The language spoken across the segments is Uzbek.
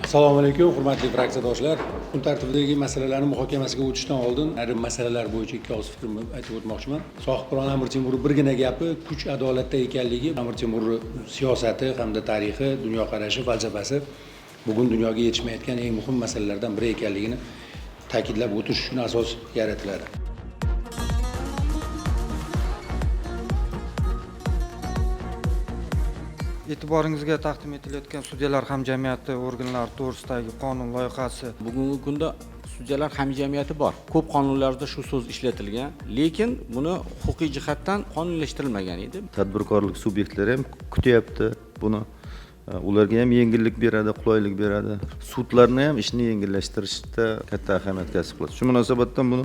Assalomu alaykum, hurmatli fraksiyadoshlar. Kun tartibidagi masalalarni muhokamasiga o'tishdan oldin ayrim masalalar bo'yicha ikki og'iz fikrimni aytib o'tmoqchiman. Sohibqiron Amir Temurning birgina gapi kuch adolatda ekanligi, Amir Temurning siyosati hamda tarixi, dunyoqarashi, falsafasi bugun dunyoga yetishmayotgan eng muhim masalalardan biri ekanligini ta'kidlab o'tish uchun asos yaratiladi. E'tiboringizga taqdim etilayotgan sudyalar hamjamiyati organlari to'g'risidagi qonun loyihasi. Bugungi kunda sudyalar hamjamiyati bor. Ko'p qonunlarda shu so'z ishlatilgan, lekin buni huquqiy jihatdan qonunlashtirilmagan edi. Tadbirkorlik subyektlari ham kutyapti buni. Ularga ham yengillik beradi, qulaylik beradi. Sudlarni ham ishni yengillashtirishda katta ahamiyat kasb qiladi. Shu munosabatdan buni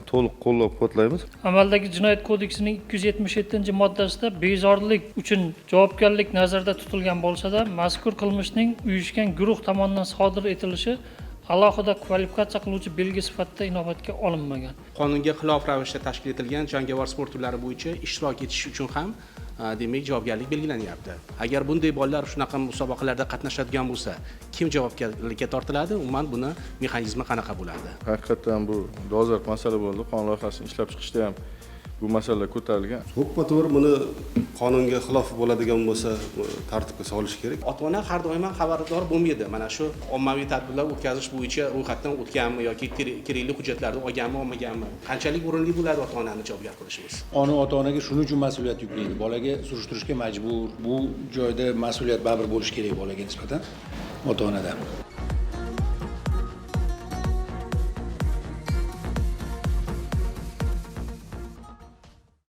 to'liq qo'llab-quvvatlaymiz. Amaldagi jinoyat kodeksining 277-moddasida bezorilik uchun javobgarlik nazarda tutilgan bo'lsa-da, mazkur qilmishning uyushgan guruh tomonidan sodir etilishi alohida kvalifikatsiya qiluvchi belgi sifatida inobatga olinmagan. Qonunga xilof ravishda tashkil etilgan jangovar sport turlari bo'yicha ishtirok etish uchun ham demak javobgarlik belgilanyapti. Agar bunday bolalar shunaqa musobaqalarda qatnashadigan bo'lsa, kim javobgarlikka tortiladi? Umuman buni mexanizmi qanaqa bo'ladi? Haqiqatan bu dolzarb masala bo'ldi. Qonun loyihasini ishlab chiqishda ham bu masala ko'tarilgan. To'g'ri buni qonunga xilof bo'ladigan bo'lsa tartibga solish kerak. Ota-ona har doim xabardor bo'lmaydi. Mana shu ommaviy tadbirlar o'tkazish bo'yicha ro'yxatdan o'tganmi yoki kerakli hujjatlarni olganmi, olmaganmi? Qanchalik o'rinli bo'ladi ota-onani javobgar qilishimiz? Ota-onaga shuning uchun mas'uliyat yuklaydi. Bolaga surishtirishga majbur. Bu joyda mas'uliyat baribir bo'lishi kerak bolaga nisbatan ota-onadan.